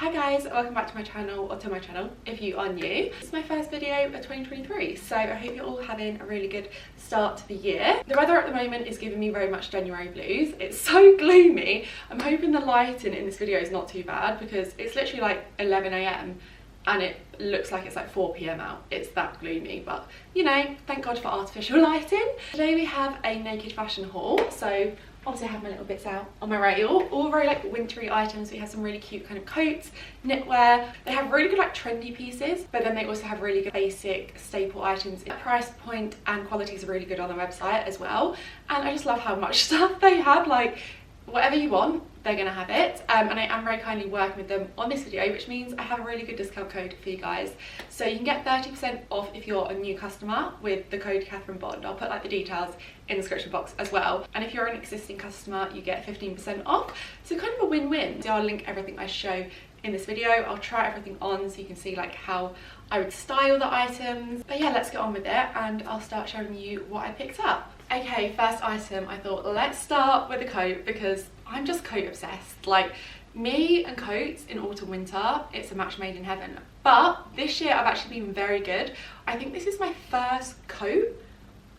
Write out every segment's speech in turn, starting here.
Hi guys, welcome back to my channel, or to my channel if you are new. This is my first video of 2023, so I hope you're all having a really good start to the year. The weather at the moment is giving me very much January blues. It's so gloomy. I'm hoping the lighting in this video is not too bad because it's literally like 11 AM and it looks like it's like 4 PM out. It's that gloomy, but you know, thank God for artificial lighting. Today we have a naked fashion haul. So obviously I have my little bits out on my rail, all very like wintry items. We have some really cute kind of coats, knitwear. They have really good like trendy pieces, but then they also have really good basic staple items. The price point and quality is really good on the website as well. And I just love how much stuff they have, like whatever you want, they're gonna have it. And I am very kindly working with them on this video, which means I have a really good discount code for you guys. So you can get 30% off if you're a new customer with the code Katherine Bond. I'll put like the details in the description box as well. And if you're an existing customer, you get 15% off. So kind of a win-win. So I'll link everything I show in this video. I'll try everything on so you can see like how I would style the items. But yeah, let's get on with it and I'll start showing you what I picked up. Okay, first item, I thought let's start with a coat because I'm just coat obsessed. Like me and coats in autumn winter, it's a match made in heaven. But this year I've actually been very good. I think this is my first coat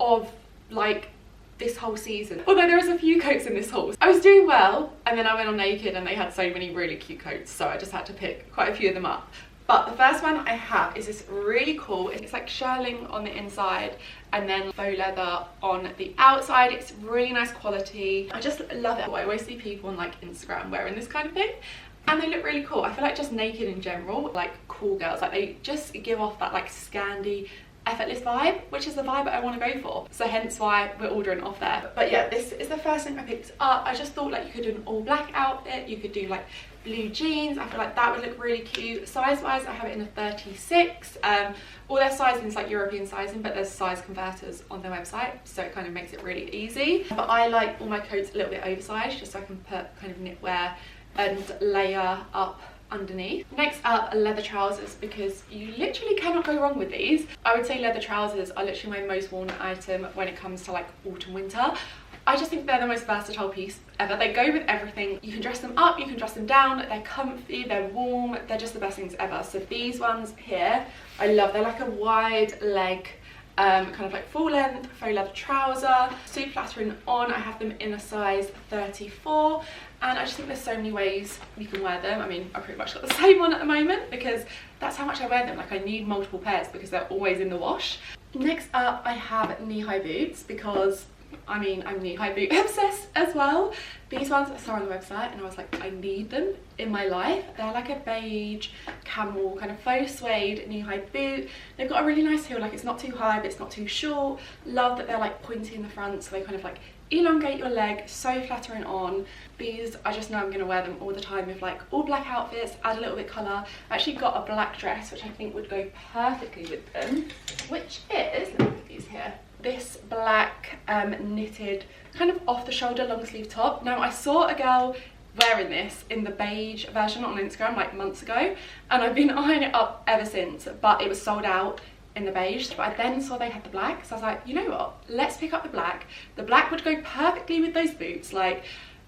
of like this whole season, although there is a few coats in this haul. I was doing well and then I went on Naked and they had so many really cute coats, so I just had to pick quite a few of them up. But the first one I have is this really cool, it's like shearling on the inside and then faux leather on the outside. It's really nice quality. I just love it. I always see people on like Instagram wearing this kind of thing and they look really cool. I feel like just Naked in general, like cool girls, like they just give off that like Scandi effortless vibe, which is the vibe I want to go for, so hence why we're ordering off there. But yeah, this is the first thing I picked up. I just thought like you could do an all black outfit, you could do like blue jeans. I feel like that would look really cute. Size wise, I have it in a 36. All their sizing is like European sizing, but there's size converters on their website, so it kind of makes it really easy. But I like all my coats a little bit oversized just so I can put kind of knitwear and layer up underneath. Next up, leather trousers, because you literally cannot go wrong with these. I would say leather trousers are literally my most worn item when it comes to like autumn winter. I just think they're the most versatile piece ever. They go with everything. You can dress them up, you can dress them down, they're comfy, they're warm, they're just the best things ever. So these ones here, I love. They're like a wide leg, kind of like full length faux leather trouser, super flattering on. I have them in a size 34 and I just think there's so many ways you can wear them. I mean, I've pretty much got the same one at the moment because that's how much I wear them. Like I need multiple pairs because they're always in the wash. Next up, I have knee-high boots because I mean, I'm knee-high boot obsessed as well. These ones I saw on the website and I was like, I need them in my life. They're like a beige camel kind of faux suede knee-high boot. They've got a really nice heel, like it's not too high but it's not too short. Love that they're like pointy in the front, so they kind of like elongate your leg, so flattering on. These, I just know I'm going to wear them all the time with like all black outfits, add a little bit colour. I actually got a black dress which I think would go perfectly with them, which is, let me put these here, this black knitted kind of off the shoulder long sleeve top. Now I saw a girl wearing this in the beige version on Instagram like months ago and I've been eyeing it up ever since, but it was sold out in the beige. But I then saw they had the black, so I was like, you know what, let's pick up the black. The black would go perfectly with those boots, like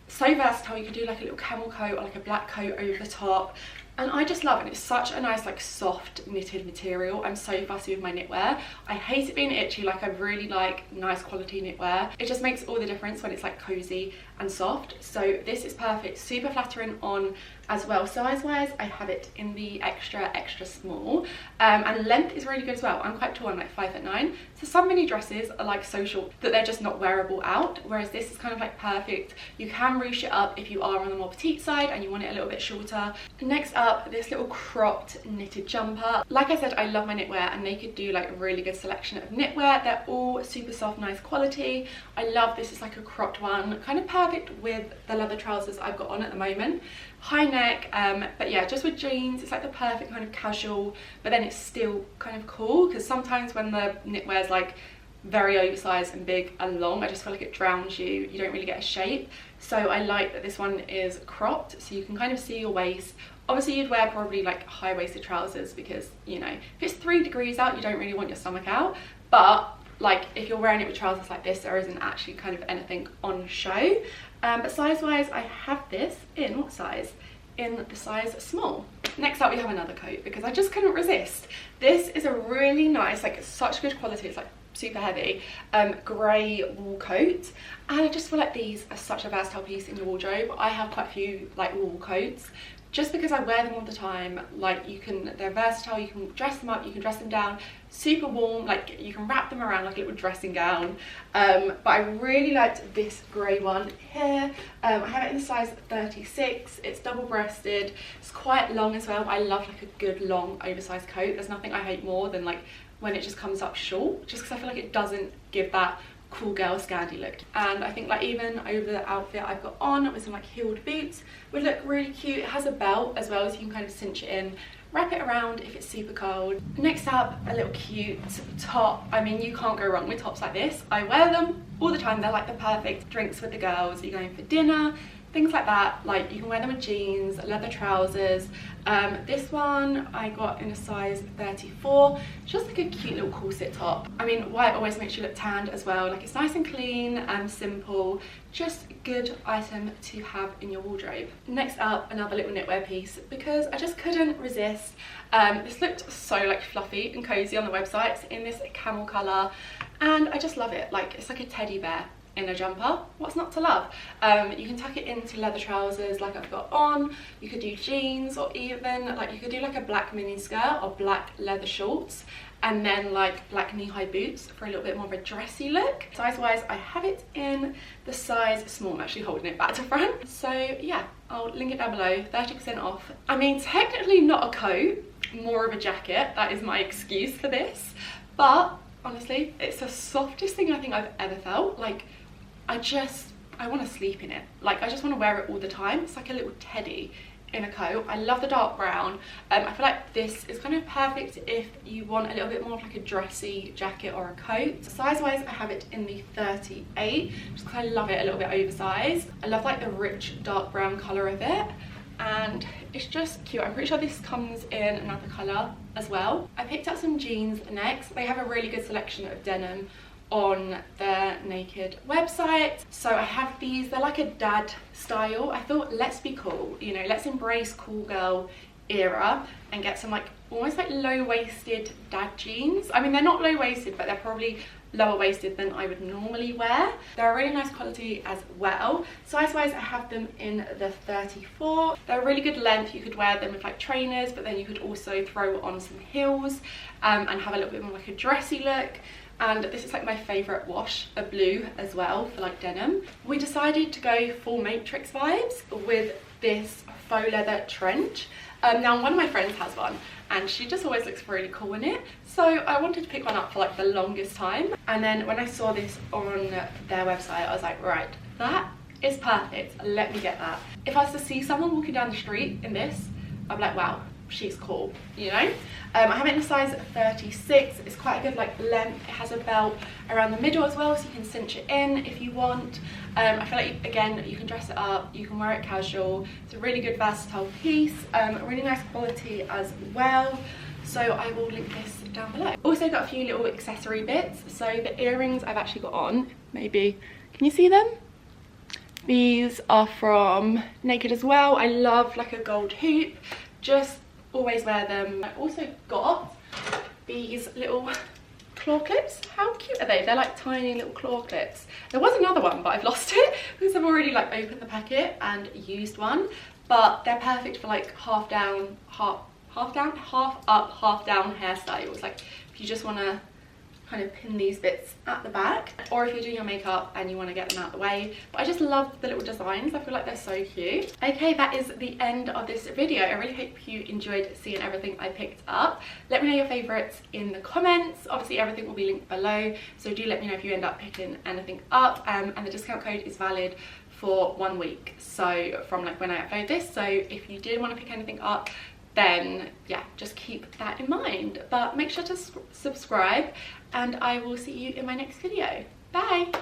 so versatile. You could do like a little camel coat or like a black coat over the top. And I just love it. It's such a nice like soft knitted material. I'm so fussy with my knitwear. I hate it being itchy. Like I really like nice quality knitwear. It just makes all the difference when it's like cozy and soft. So this is perfect, super flattering on as well. Size wise, I have it in the extra small, and length is really good as well. I'm quite tall, I'm like 5'9", so some mini dresses are like so short that they're just not wearable out, whereas this is kind of like perfect. You can ruche it up if you are on the more petite side and you want it a little bit shorter. Next up, this little cropped knitted jumper. Like I said, I love my knitwear and they could do like a really good selection of knitwear. They're all super soft, nice quality. I love this. It's like a cropped one, kind of perfect with the leather trousers I've got on at the moment. High neck, but yeah, just with jeans, it's like the perfect kind of casual, but then it's still kind of cool, because sometimes when the knitwear is like very oversized and big and long, I just feel like it drowns you. You don't really get a shape. So I like that this one is cropped, so you can kind of see your waist. Obviously you'd wear probably like high-waisted trousers because, you know, if it's 3 degrees out, you don't really want your stomach out. But like if you're wearing it with trousers like this, there isn't actually kind of anything on show. But size wise, I have this in what size? In the size small. Next up we have another coat because I just couldn't resist. This is a really nice, like such good quality, it's like super heavy, grey wool coat, and I just feel like these are such a versatile piece in your wardrobe. I have quite a few like wool coats just because I wear them all the time. Like they're versatile, you can dress them up, you can dress them down, super warm, like you can wrap them around like a little dressing gown. But I really liked this grey one here. I have it in the size 36, it's double breasted, it's quite long as well. I love like a good long oversized coat. There's nothing I hate more than like when it just comes up short, just because I feel like it doesn't give that cool girl Scandi look. And I think like even over the outfit I've got on with some like heeled boots would look really cute. It has a belt as well, so you can kind of cinch it in, wrap it around if it's super cold. Next up, a little cute top. I mean, you can't go wrong with tops like this. I wear them all the time. They're like the perfect drinks with the girls. You're going for dinner, things like that. Like you can wear them with jeans, leather trousers. This one I got in a size 34. Just like a cute little corset top. I mean, white always makes you look tanned as well. Like it's nice and clean and simple. Just a good item to have in your wardrobe. Next up, another little knitwear piece because I just couldn't resist. This looked so like fluffy and cozy on the website. It's in this camel colour and I just love it. Like it's like a teddy bear in a jumper. What's not to love? You can tuck it into leather trousers like I've got on. You could do jeans, or even like you could do like a black mini skirt or black leather shorts, and then like black knee-high boots for a little bit more of a dressy look. Size wise, I have it in the size small. I'm actually holding it back to front, so yeah, I'll link it down below. 30% off. I mean, technically not a coat, more of a jacket. That is my excuse for this, but honestly it's the softest thing I think I've ever felt. Like I want to sleep in it. Like I just want to wear it all the time. It's like a little teddy in a coat. I love the dark brown. I feel like this is kind of perfect if you want a little bit more of like a dressy jacket or a coat. Size wise, I have it in the 38 just because I love it a little bit oversized. I love like the rich dark brown colour of it, and it's just cute. I'm pretty sure this comes in another colour as well. I picked up some jeans next. They have a really good selection of denim on their Naked website. So I have these, they're like a dad style. I thought, let's be cool, you know, let's embrace cool girl era and get some like almost like low-waisted dad jeans. I mean, they're not low-waisted, but they're probably lower waisted than I would normally wear. They're a really nice quality as well. Size wise, I have them in the 34. They're a really good length. You could wear them with like trainers, but then you could also throw on some heels and have a little bit more like a dressy look. And this is like my favourite wash, a blue as well for like denim. We decided to go full Matrix vibes with this faux leather trench. Now one of my friends has one and she just always looks really cool in it, so I wanted to pick one up for like the longest time. And then when I saw this on their website, I was like, right, that is perfect, let me get that. If I was to see someone walking down the street in this, I'd be like, wow, she's cool, you know. I have it in a size 36. It's quite a good like length. It has a belt around the middle as well, so you can cinch it in if you want. I feel like again you can dress it up, you can wear it casual. It's a really good versatile piece, really nice quality as well. So I will link this down below. Also got a few little accessory bits. So the earrings I've actually got on, maybe can you see them? These are from Naked as well. I love like a gold hoop, just always wear them. I also got these little claw clips. How cute are they? They're like tiny little claw clips. There was another one, but I've lost it because I've already like opened the packet and used one. But they're perfect for like half down, half up, half down hairstyles. Like if you just want to kind of pin these bits at the back, or if you're doing your makeup and you want to get them out the way. But I just love the little designs. I feel like they're so cute. Okay, that is the end of this video. I really hope you enjoyed seeing everything I picked up. Let me know your favorites in the comments. Obviously everything will be linked below, so do let me know if you end up picking anything up. And the discount code is valid for 1 week, so from like when I upload this. So if you did want to pick anything up, then yeah, just keep that in mind. But make sure to subscribe, and I will see you in my next video. Bye!